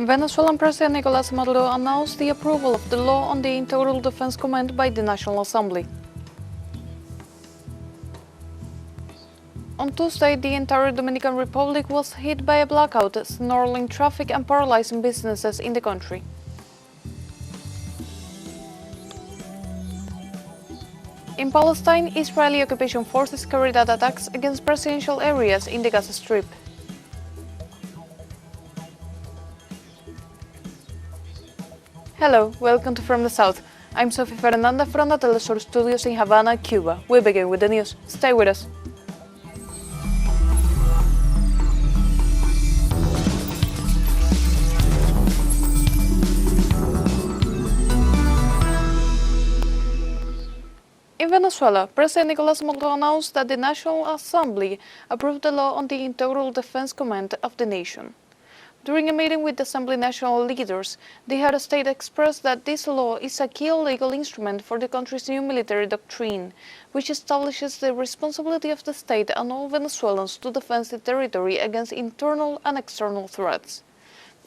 Venezuelan President Nicolas Maduro announced the approval of the law on the Integral Defense Command by the National Assembly. On Tuesday, the entire Dominican Republic was hit by a blackout, snarling traffic and paralyzing businesses in the country. In Palestine, Israeli occupation forces carried out attacks against presidential areas in the Gaza Strip. Hello, welcome to From the South. I'm Sophie Fernanda from the teleSUR studios in Havana, Cuba. We begin with the news. Stay with us. In Venezuela, President Nicolas Maduro announced that the National Assembly approved the law on the Integral Defense Command of the nation. During a meeting with the Assembly national leaders, the head of state expressed that this law is a key legal instrument for the country's new military doctrine, which establishes the responsibility of the state and all Venezuelans to defend the territory against internal and external threats.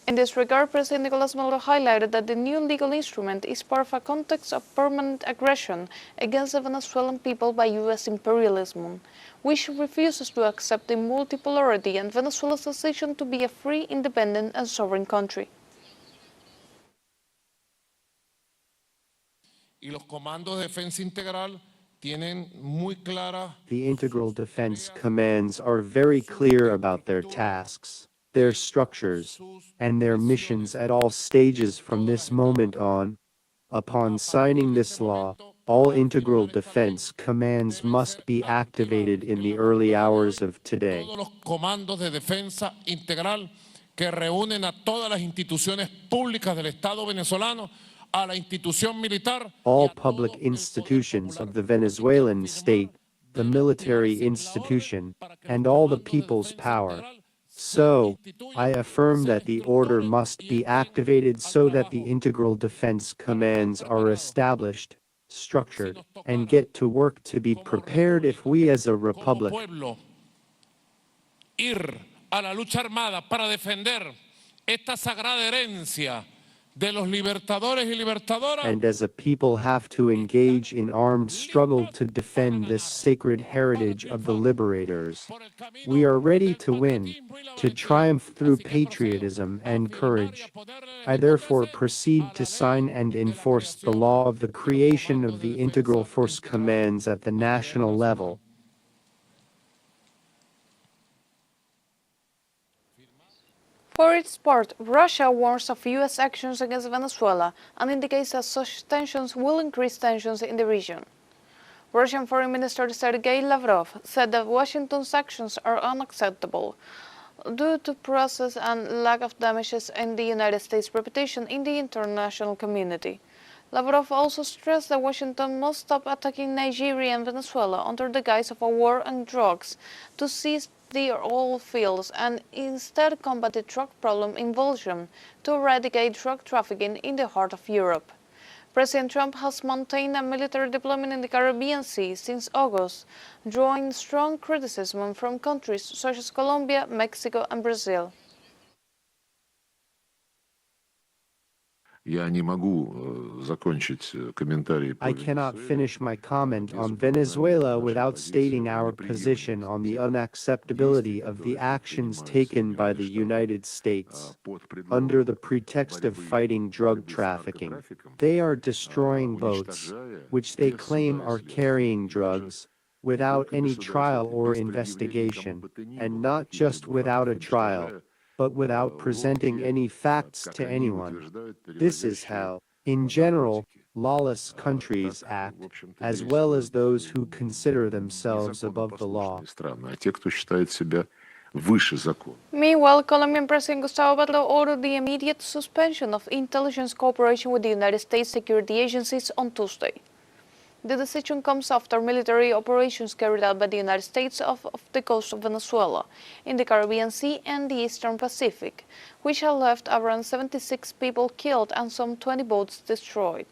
In this regard, President Nicolas Maduro highlighted that the new legal instrument is part of a context of permanent aggression against the Venezuelan people by U.S. imperialism, which refuses to accept the multipolarity and Venezuela's decision to be a free, independent and sovereign country. The Integral Defense Commands are very clear about their tasks, their structures, and their missions at all stages from this moment on. Upon signing this law, all Integral Defense Commands must be activated in the early hours of today. Que reúnen a todas las instituciones públicas del Estado venezolano, a la institución militar. All public institutions of the Venezuelan state, the military institution, and all the people's power. So, I affirm that the order must be activated so that the Integral Defense Commands are established, structured, and get to work to be prepared if we as a republic ir a la lucha armada para defender esta sagrada herencia de los libertadores y libertadoras. And as a people have to engage in armed struggle to defend this sacred heritage of the liberators. We are ready to win, to triumph through patriotism and courage. I therefore proceed to sign and enforce the law of the creation of the Integral Force Commands at the national level. For its part, Russia warns of U.S. actions against Venezuela and indicates that such tensions will increase tensions in the region. Russian Foreign Minister Sergei Lavrov said that Washington's actions are unacceptable due to process and lack of damages in the United States' reputation in the international community. Lavrov also stressed that Washington must stop attacking Nigeria and Venezuela under the guise of a war on drugs to seize the oil fields and instead combat the drug problem in Belgium to eradicate drug trafficking in the heart of Europe. President Trump has maintained a military deployment in the Caribbean Sea since August, drawing strong criticism from countries such as Colombia, Mexico and Brazil. I cannot finish my comment on Venezuela without stating our position on the unacceptability of the actions taken by the United States. Under the pretext of fighting drug trafficking, they are destroying boats, which they claim are carrying drugs, without any trial or investigation, and not just without a trial, but without presenting any facts to anyone. This is how, in general, lawless countries act, as well as those who consider themselves above the law. Meanwhile, Colombian President Gustavo Petro ordered the immediate suspension of intelligence cooperation with the United States security agencies on Tuesday. The decision comes after military operations carried out by the United States off the coast of Venezuela, in the Caribbean Sea and the Eastern Pacific, which have left around 76 people killed and some 20 boats destroyed.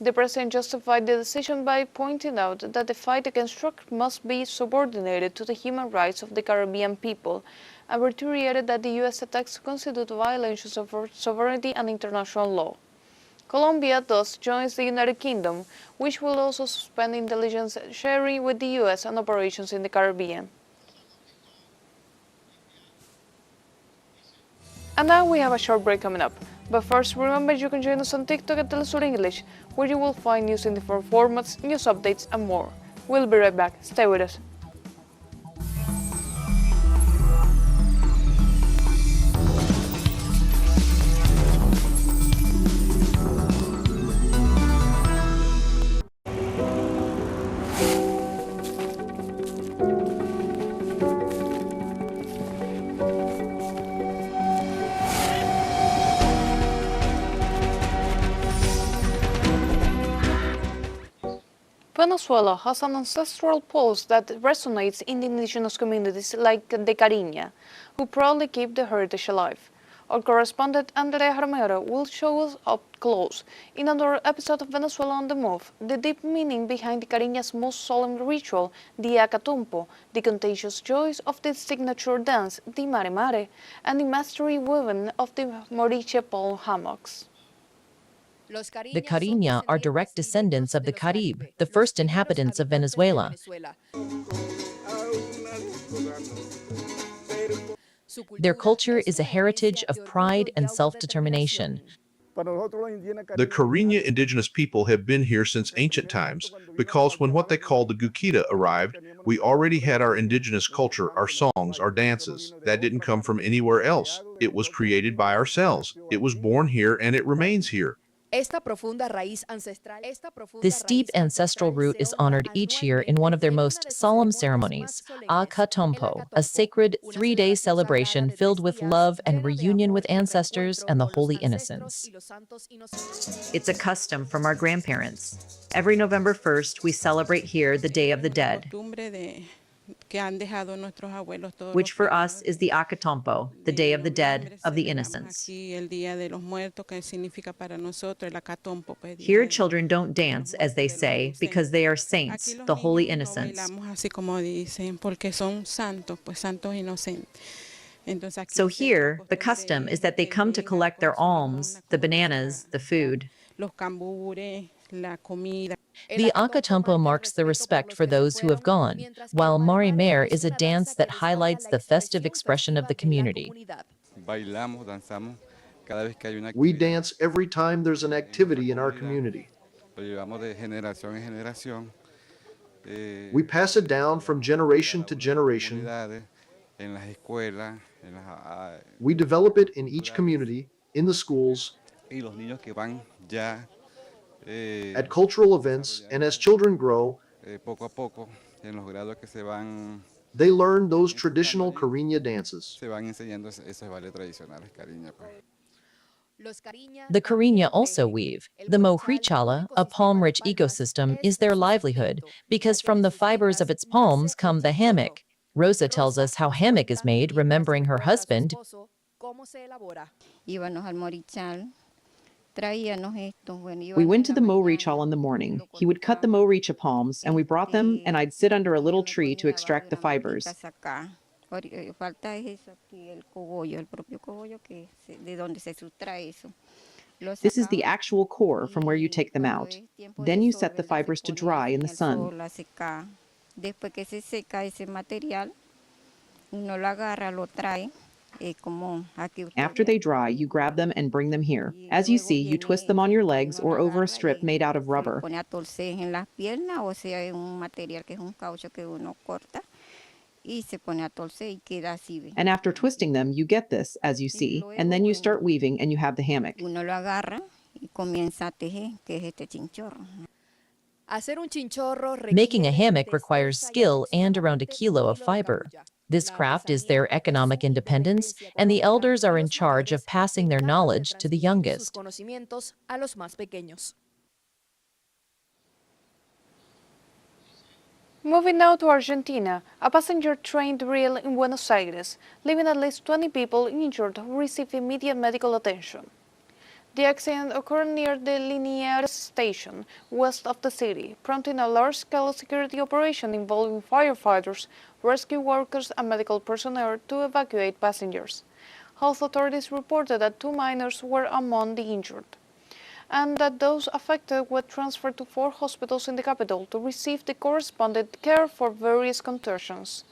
The president justified the decision by pointing out that the fight against drugs must be subordinated to the human rights of the Caribbean people, and reiterated that the U.S. attacks constitute violations of sovereignty and international law. Colombia thus joins the United Kingdom, which will also suspend intelligence sharing with the U.S. and operations in the Caribbean. And now we have a short break coming up. But first, remember you can join us on TikTok at teleSUR English, where you will find news in different formats, news updates, and more. We'll be right back. Stay with us. Venezuela has an ancestral pulse that resonates in the indigenous communities like the Cariña, who proudly keep the heritage alive. Our correspondent Andrea Romero will show us up close, in another episode of Venezuela on the Move, the deep meaning behind the Cariña's most solemn ritual, the Acatumpo, the contagious joys of the signature dance, the Mare Mare, and the mastery woven of the Moriche palm hammocks. The Cariña are direct descendants of the Carib, the first inhabitants of Venezuela. Their culture is a heritage of pride and self-determination. The Cariña indigenous people have been here since ancient times because when what they call the Guquita arrived, we already had our indigenous culture, our songs, our dances. That didn't come from anywhere else. It was created by ourselves. It was born here and it remains here. This deep ancestral root is honored each year in one of their most solemn ceremonies, Acatumpo, a sacred 3-day celebration filled with love and reunion with ancestors and the holy innocents. It's a custom from our grandparents. Every November 1st, we celebrate here the Day of the Dead, which for us is the Acatumpo, the Day of the Dead of the Innocents. Here, children don't dance, as they say, because they are saints, the holy innocents. So here, the custom is that they come to collect their alms, the bananas, the food. The Acatumpo marks the respect for those who have gone, while Mare Mare is a dance that highlights the festive expression of the community. We dance every time there's an activity in our community. We pass it down from generation to generation. We develop it in each community, in the schools, at cultural events, and as children grow, they learn those traditional Cariña dances. The Cariña also weave. The mohrichala, a palm-rich ecosystem, is their livelihood, because from the fibers of its palms come the hammock. Rosa tells us how hammock is made, remembering her husband. We went to the mohrechal in the morning. He would cut the mohrechal palms, and we brought them, and I'd sit under a little tree to extract the fibers. This is the actual core from where you take them out. Then you set the fibers to dry in the sun. After they dry, you grab them and bring them here. As you see, you twist them on your legs or over a strip made out of rubber. And after twisting them, you get this, as you see, and then you start weaving and you have the hammock. Making a hammock requires skill and around a kilo of fiber. This craft is their economic independence, and the elders are in charge of passing their knowledge to the youngest. Moving now to Argentina, a passenger train derailed in Buenos Aires, leaving at least 20 people injured who received immediate medical attention. The accident occurred near the Liniers station, west of the city, prompting a large-scale security operation involving firefighters, rescue workers, and medical personnel to evacuate passengers. Health authorities reported that 2 minors were among the injured, and that those affected were transferred to 4 hospitals in the capital to receive the corresponding care for various contusions.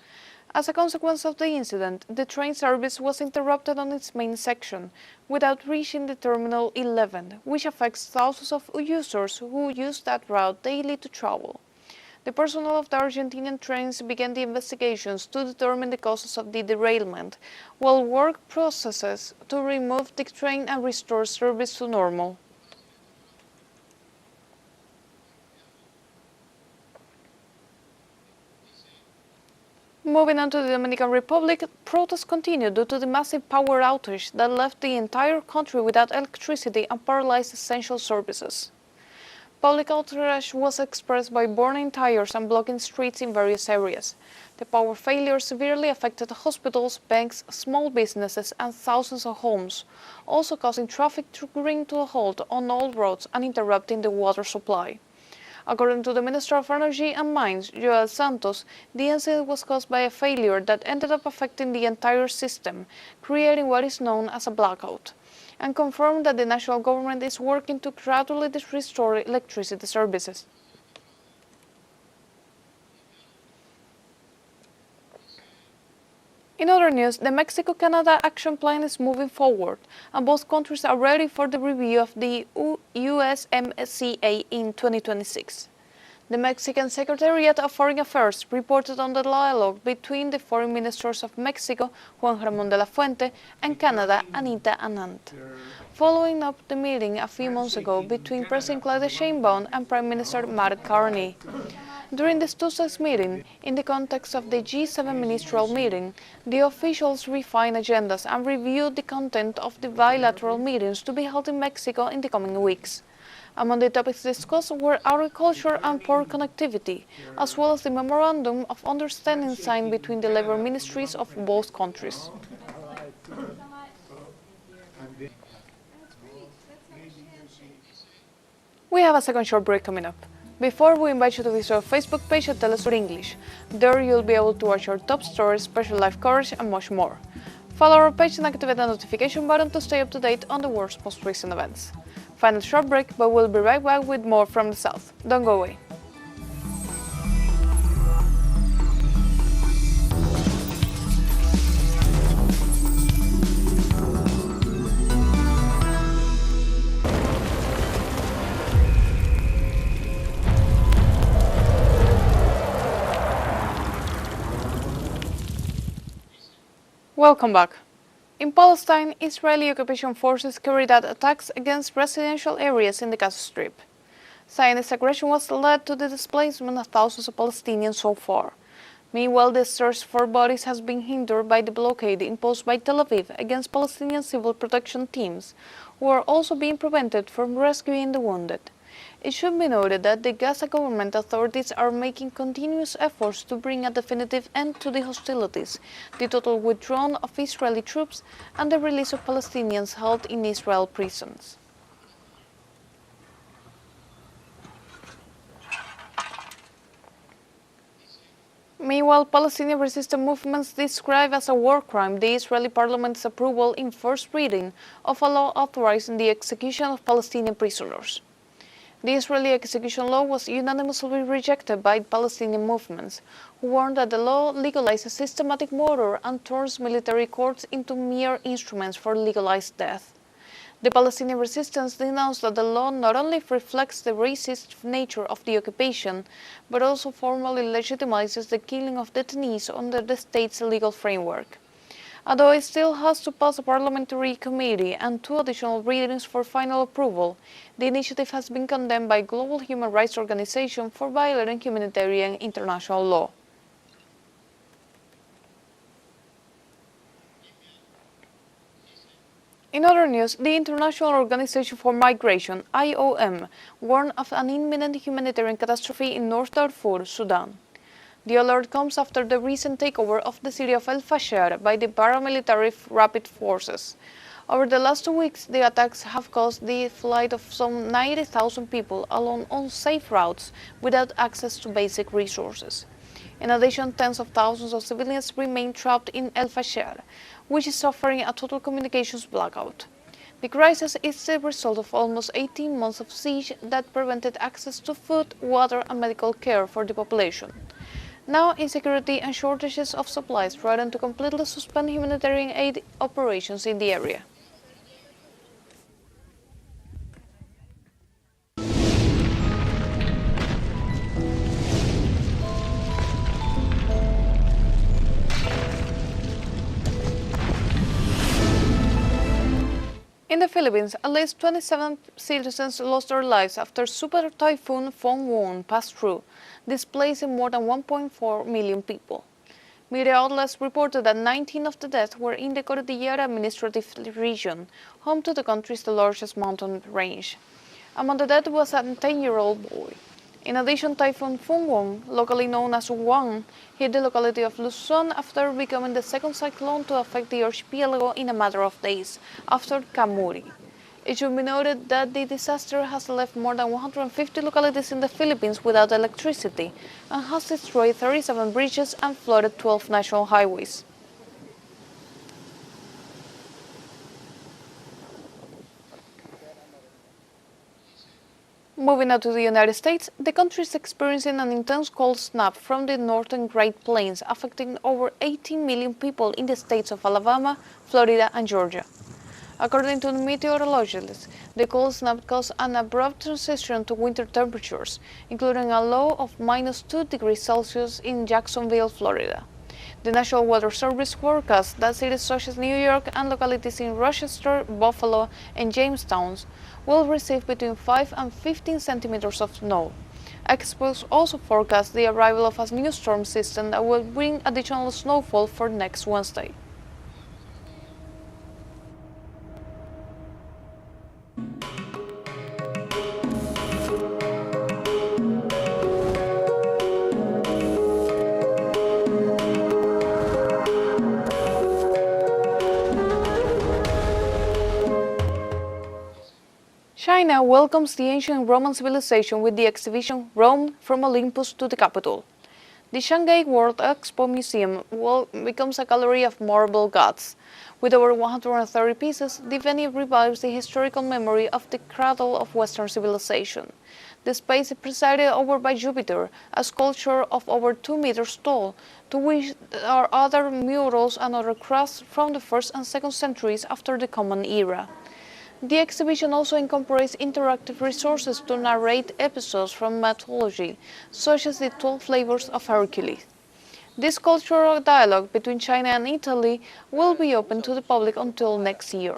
As a consequence of the incident, the train service was interrupted on its main section, without reaching the Terminal 11, which affects thousands of users who use that route daily to travel. The personnel of the Argentinian trains began the investigations to determine the causes of the derailment, while work processes to remove the train and restore service to normal. Moving on to the Dominican Republic, protests continue due to the massive power outage that left the entire country without electricity and paralyzed essential services. Public outrage was expressed by burning tires and blocking streets in various areas. The power failure severely affected hospitals, banks, small businesses, and thousands of homes, also causing traffic to bring to a halt on all roads and interrupting the water supply. According to the Minister of Energy and Mines, Joel Santos, the incident was caused by a failure that ended up affecting the entire system, creating what is known as a blackout, and confirmed that the national government is working to gradually restore electricity services. In other news, the Mexico-Canada Action Plan is moving forward, and both countries are ready for the review of the USMCA in 2026. The Mexican Secretariat of Foreign Affairs reported on the dialogue between the foreign ministers of Mexico, Juan Ramón de la Fuente, and Canada, Anita Anand, following up the meeting a few months ago between President Claudia Sheinbaum and Prime Minister Mark Carney. During this Tuesday's meeting, in the context of the G7 ministerial meeting, the officials refined agendas and reviewed the content of the bilateral meetings to be held in Mexico in the coming weeks. Among the topics discussed were agriculture and port connectivity, as well as the memorandum of understanding signed between the labor ministries of both countries. We have a second short break coming up. Before, we invite you to visit our Facebook page at teleSUR English. There you'll be able to watch our top stories, special live coverage, and much more. Follow our page and activate the notification button to stay up to date on the world's most recent events. Final short break, but we'll be right back with more from the South. Don't go away. Welcome back. In Palestine, Israeli occupation forces carried out attacks against residential areas in the Gaza Strip. Zionist aggression was led to the displacement of thousands of Palestinians so far. Meanwhile, the search for bodies has been hindered by the blockade imposed by Tel Aviv against Palestinian civil protection teams, who are also being prevented from rescuing the wounded. It should be noted that the Gaza government authorities are making continuous efforts to bring a definitive end to the hostilities, the total withdrawal of Israeli troops, and the release of Palestinians held in Israel prisons. Meanwhile, Palestinian resistance movements describe as a war crime the Israeli parliament's approval in first reading of a law authorizing the execution of Palestinian prisoners. The Israeli execution law was unanimously rejected by Palestinian movements, who warned that the law legalizes systematic murder and turns military courts into mere instruments for legalized death. The Palestinian resistance denounced that the law not only reflects the racist nature of the occupation, but also formally legitimizes the killing of detainees under the state's legal framework. Although it still has to pass a parliamentary committee and 2 additional readings for final approval, the initiative has been condemned by global human rights organizations for violating humanitarian international law. In other news, the International Organization for Migration, IOM, warned of an imminent humanitarian catastrophe in North Darfur, Sudan. The alert comes after the recent takeover of the city of El Fasher by the paramilitary rapid forces. Over the last 2 weeks, the attacks have caused the flight of some 90,000 people along unsafe routes without access to basic resources. In addition, tens of thousands of civilians remain trapped in El Fasher, which is suffering a total communications blackout. The crisis is the result of almost 18 months of siege that prevented access to food, water and medical care for the population. Now, insecurity and shortages of supplies threaten to completely suspend humanitarian aid operations in the area. In the Philippines, at least 27 citizens lost their lives after Super Typhoon Fong passed through, displacing more than 1.4 million people. Media outlets reported that 19 of the deaths were in the Cordillera Administrative Region, home to the country's largest mountain range. Among the dead was a 10-year-old boy. In addition, Typhoon Fong, locally known as Wang, hit the locality of Luzon after becoming the second cyclone to affect the archipelago in a matter of days, after Kamuri. It should be noted that the disaster has left more than 150 localities in the Philippines without electricity and has destroyed 37 bridges and flooded 12 national highways. Moving now to the United States, the country is experiencing an intense cold snap from the northern Great Plains, affecting over 18 million people in the states of Alabama, Florida, and Georgia. According to the meteorologists, the cold snap caused an abrupt transition to winter temperatures, including a low of -2 degrees Celsius in Jacksonville, Florida. The National Weather Service forecasts that cities such as New York and localities in Rochester, Buffalo, and Jamestown will receive between 5 and 15 centimeters of snow. Experts also forecast the arrival of a new storm system that will bring additional snowfall for next Wednesday. China welcomes the ancient Roman civilization with the exhibition Rome from Olympus to the Capitol. The Shanghai World Expo Museum becomes a gallery of marble gods. With over 130 pieces, the venue revives the historical memory of the cradle of Western civilization. The space is presided over by Jupiter, a sculpture of over 2 meters tall, to which are other murals and other crafts from the 1st and 2nd centuries after the Common Era. The exhibition also incorporates interactive resources to narrate episodes from mythology, such as the 12 Flavors of Hercules. This cultural dialogue between China and Italy will be open to the public until next year.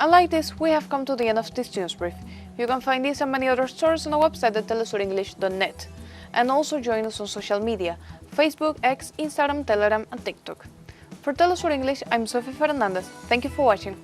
And like this, we have come to the end of this news brief. You can find this and many other stories on our website at telesurenglish.net. And also join us on social media, Facebook, X, Instagram, Telegram and TikTok. For TeleSUR English, I'm Sophie Fernandez. Thank you for watching.